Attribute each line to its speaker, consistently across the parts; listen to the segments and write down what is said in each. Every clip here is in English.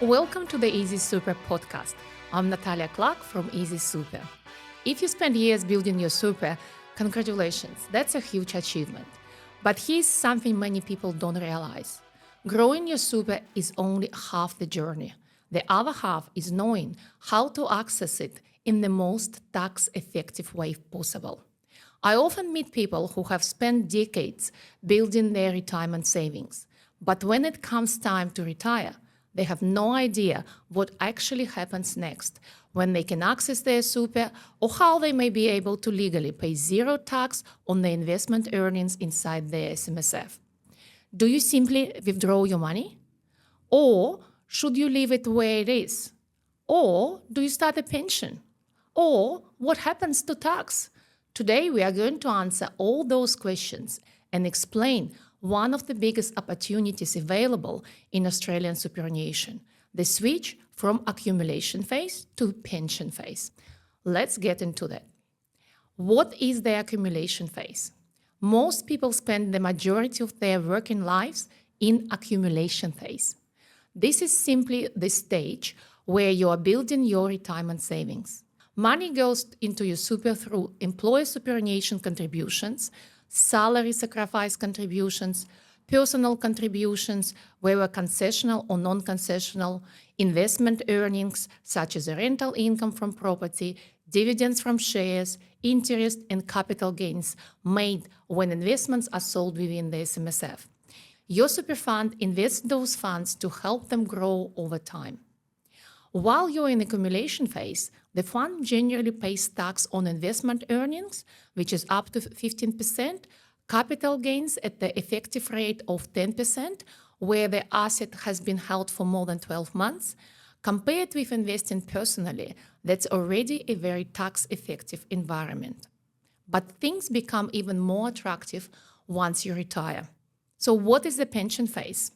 Speaker 1: Welcome to the Easy Super podcast. I'm Natalia Clack from Easy Super. If you spent years building your super, congratulations, that's a huge achievement. But here's something many people don't realize. Growing your super is only half the journey. The other half is knowing how to access it in the most tax-effective way possible. I often meet people who have spent decades building their retirement savings, but when it comes time to retire, they have no idea what actually happens next, when they can access their super, or how they may be able to legally pay zero tax on the investment earnings inside their SMSF. Do you simply withdraw your money? Or should you leave it where it is? Or do you start a pension? Or what happens to tax? Today, we are going to answer all those questions and explain one of the biggest opportunities available in Australian superannuation, the switch from accumulation phase to pension phase. Let's get into that. What is the accumulation phase? Most people spend the majority of their working lives in accumulation phase. This is simply the stage where you are building your retirement savings. Money goes into your super through employer superannuation contributions, salary sacrifice contributions, personal contributions, whether concessional or non-concessional, investment earnings such as rental income from property, dividends from shares, interest and capital gains made when investments are sold within the SMSF. Your super fund invests those funds to help them grow over time. While you're in accumulation phase, the fund generally pays tax on investment earnings, which is up to 15%, capital gains at the effective rate of 10%, where the asset has been held for more than 12 months, compared with investing personally, that's already a very tax-effective environment. But things become even more attractive once you retire. So what is the pension phase?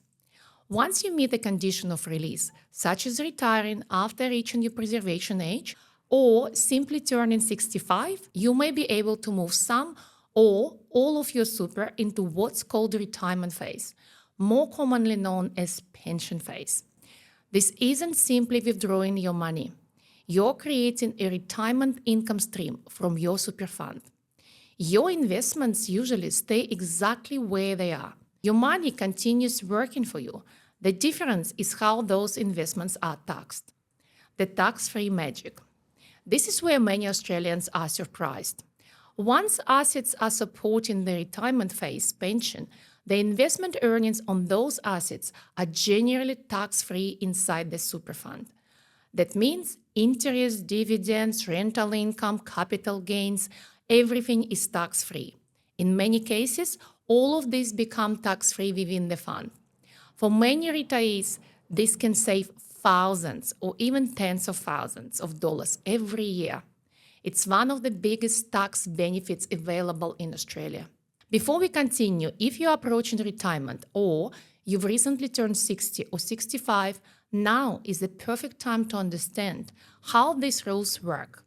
Speaker 1: Once you meet the condition of release, such as retiring after reaching your preservation age or simply turning 65, you may be able to move some or all of your super into what's called the retirement phase, more commonly known as pension phase. This isn't simply withdrawing your money. You're creating a retirement income stream from your super fund. Your investments usually stay exactly where they are. Your money continues working for you. The difference is how those investments are taxed. The tax-free magic. This is where many Australians are surprised. Once assets are supporting the retirement phase pension, the investment earnings on those assets are generally tax-free inside the super fund. That means interest, dividends, rental income, capital gains, everything is tax-free. In many cases, all of these become tax-free within the fund. For many retirees, this can save thousands or even tens of thousands of dollars every year. It's one of the biggest tax benefits available in Australia. Before we continue, if you're approaching retirement or you've recently turned 60 or 65, now is the perfect time to understand how these rules work.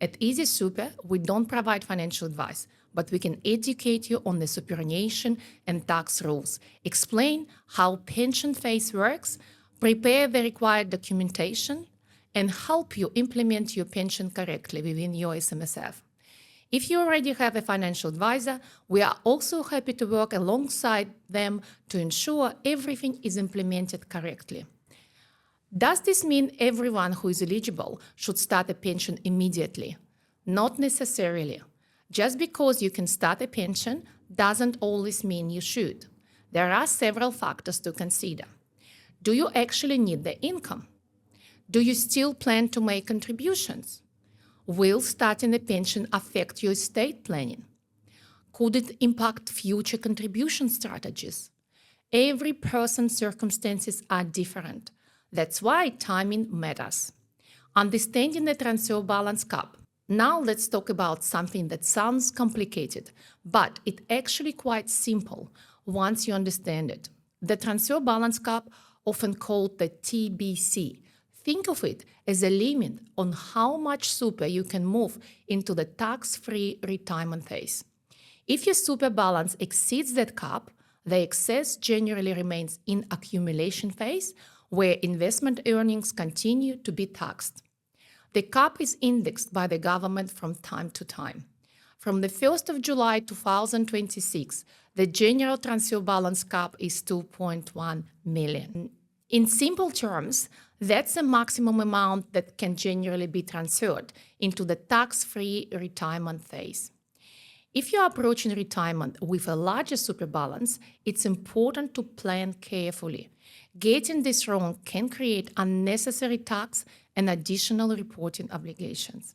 Speaker 1: At Easy Super, we don't provide financial advice, but we can educate you on the superannuation and tax rules, explain how pension phase works, prepare the required documentation, and help you implement your pension correctly within your SMSF. If you already have a financial advisor, we are also happy to work alongside them to ensure everything is implemented correctly. Does this mean everyone who is eligible should start a pension immediately? Not necessarily. Just because you can start a pension doesn't always mean you should. There are several factors to consider. Do you actually need the income? Do you still plan to make contributions? Will starting a pension affect your estate planning? Could it impact future contribution strategies? Every person's circumstances are different. That's why timing matters. Understanding the transfer balance cap. Now let's talk about something that sounds complicated, but it's actually quite simple once you understand it. The transfer balance cap, often called the TBC. Think of it as a limit on how much super you can move into the tax-free retirement phase. If your super balance exceeds that cap, the excess generally remains in accumulation phase, where investment earnings continue to be taxed. The cap is indexed by the government from time to time. From the 1st of July 2026, the general transfer balance cap is 2.1 million. In simple terms, that's the maximum amount that can generally be transferred into the tax-free retirement phase. If you're approaching retirement with a larger super balance, it's important to plan carefully. Getting this wrong can create unnecessary tax and additional reporting obligations.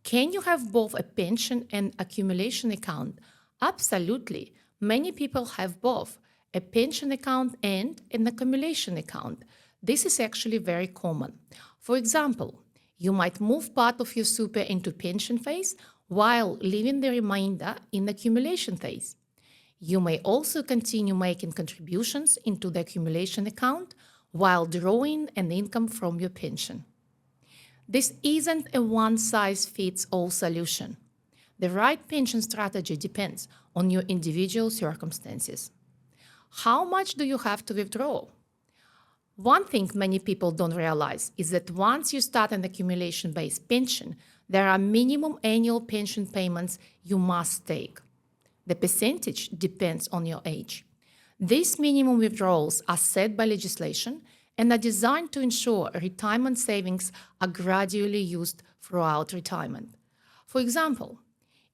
Speaker 1: Can you have both a pension and accumulation account? Absolutely. Many people have both, a pension account and an accumulation account. This is actually very common. For example, you might move part of your super into pension phase while leaving the remainder in accumulation phase. You may also continue making contributions into the accumulation account while drawing an income from your pension. This isn't a one-size-fits-all solution. The right pension strategy depends on your individual circumstances. How much do you have to withdraw? One thing many people don't realize is that once you start an accumulation-based pension, there are minimum annual pension payments you must take. The percentage depends on your age. These minimum withdrawals are set by legislation and are designed to ensure retirement savings are gradually used throughout retirement. For example,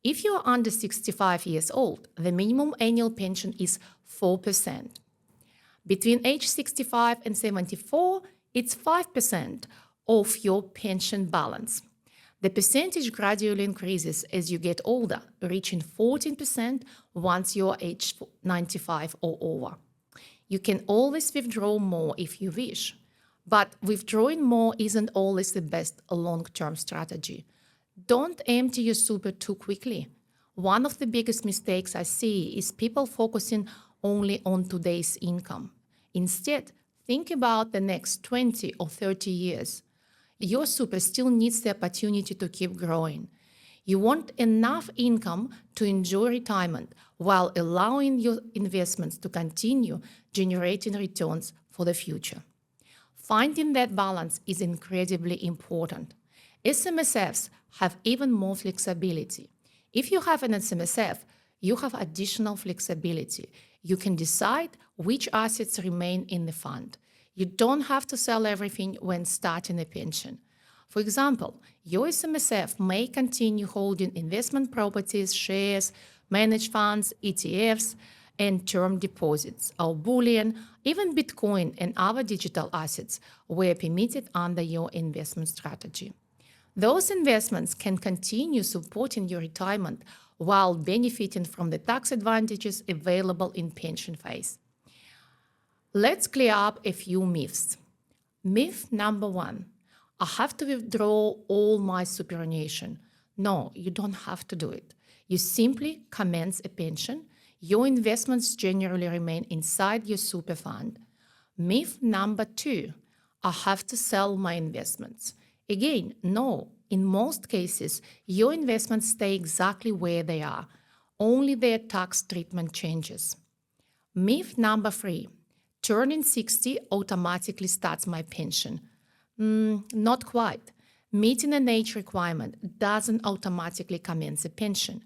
Speaker 1: if you are under 65 years old, the minimum annual pension is 4%. Between age 65 and 74, it's 5% of your pension balance. The percentage gradually increases as you get older, reaching 14% once you're age 95 or over. You can always withdraw more if you wish, but withdrawing more isn't always the best long-term strategy. Don't empty your super too quickly. One of the biggest mistakes I see is people focusing only on today's income. Instead, think about the next 20 or 30 years. Your super still needs the opportunity to keep growing. You want enough income to enjoy retirement while allowing your investments to continue generating returns for the future. Finding that balance is incredibly important. SMSFs have even more flexibility. If you have an SMSF, you have additional flexibility. You can decide which assets remain in the fund. You don't have to sell everything when starting a pension. For example, your SMSF may continue holding investment properties, shares, managed funds, ETFs, and term deposits, or bullion, even Bitcoin and other digital assets were permitted under your investment strategy. Those investments can continue supporting your retirement while benefiting from the tax advantages available in pension phase. Let's clear up a few myths. Myth number 1, I have to withdraw all my superannuation. No, you don't have to do it. You simply commence a pension. Your investments generally remain inside your super fund. Myth number 2, I have to sell my investments. Again, no. In most cases, your investments stay exactly where they are. Only their tax treatment changes. Myth number 3, turning 60 automatically starts my pension. Not quite. Meeting an age requirement doesn't automatically commence a pension.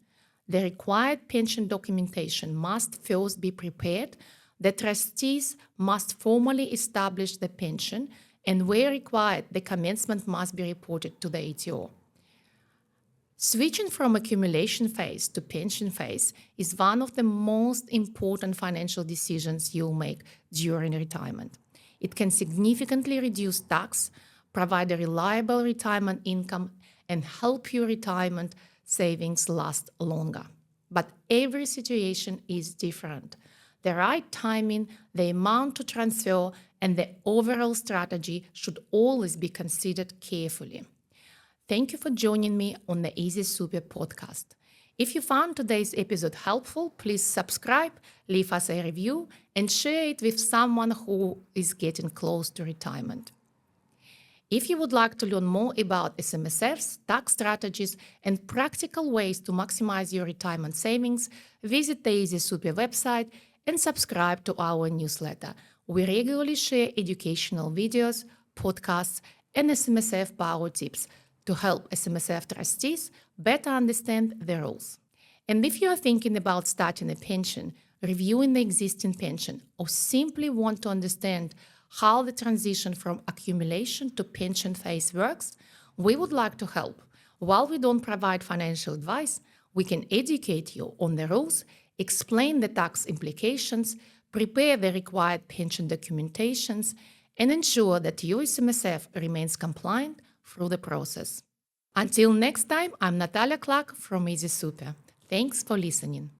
Speaker 1: The required pension documentation must first be prepared. The trustees must formally establish the pension, and where required, the commencement must be reported to the ATO. Switching from accumulation phase to pension phase is one of the most important financial decisions you'll make during retirement. It can significantly reduce tax, provide a reliable retirement income, and help your retirement savings last longer. But every situation is different. The right timing, the amount to transfer, and the overall strategy should always be considered carefully. Thank you for joining me on the Easy Super podcast. If you found today's episode helpful, please subscribe, leave us a review, and share it with someone who is getting close to retirement. If you would like to learn more about SMSFs, tax strategies, and practical ways to maximize your retirement savings, visit the Easy Super website and subscribe to our newsletter. We regularly share educational videos, podcasts, and SMSF power tips to help SMSF trustees better understand the rules. And if you are thinking about starting a pension, reviewing the existing pension, or simply want to understand how the transition from accumulation to pension phase works, we would like to help. While we don't provide financial advice, we can educate you on the rules, explain the tax implications, prepare the required pension documentations, and ensure that your SMSF remains compliant through the process. Until next time, I'm Natalia Clack from Easy Super. Thanks for listening.